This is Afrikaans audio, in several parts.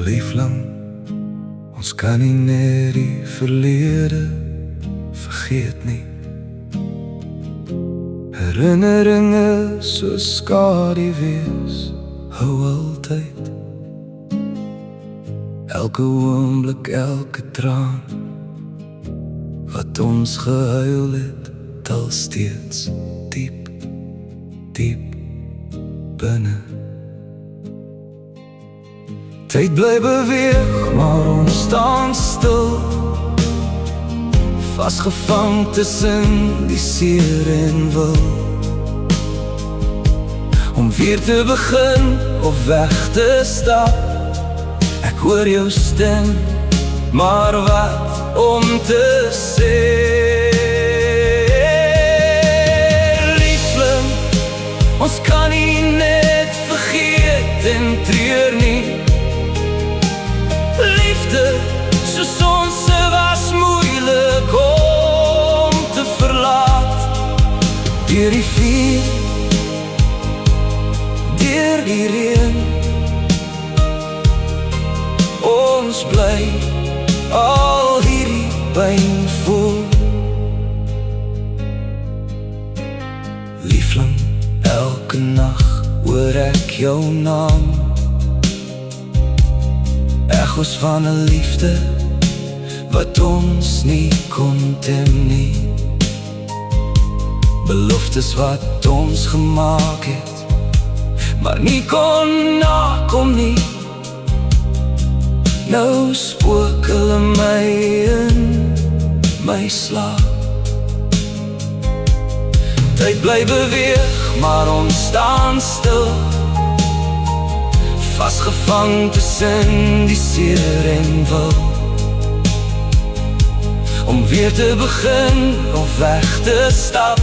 Liefling, ons kan nie net die verlede vergeet nie. Herinneringe soos skaduwees hou altyd. Elke oomblik, elke traan wat ons gehuil het, tel steeds diep, diep binne. Tyd bly beweeg, maar ons staan stil, vasgevang tussen die seer en wil. Om weer te begin of weg te stap, ek hoor jou stem, maar wat om te sê? Liefling, ons kan nie net vergeet en treur nie. Liefde soos ons was moeilik om te verlaat. Deur die vuur, deur die reën, ons bly al hierdie pyn voel. Liefling, elke nag hoor ek jou naam, echos van 'n liefde wat ons nie kon tem nie. Beloftes wat ons gemaak het, maar nie kon nakom nie. Nou spook hulle my in my slaap. Tyd bly beweeg, maar ons staan stil, vasgevang tussen die seer en wil. Om weer te begin of weg te stap,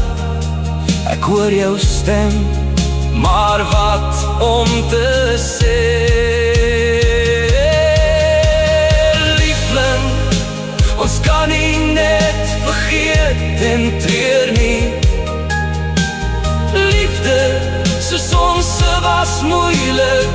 ek hoor jou stem, maar wat om te sê? Liefling, ons kan nie net vergeet en treur nie. Liefde soos ons was moeilik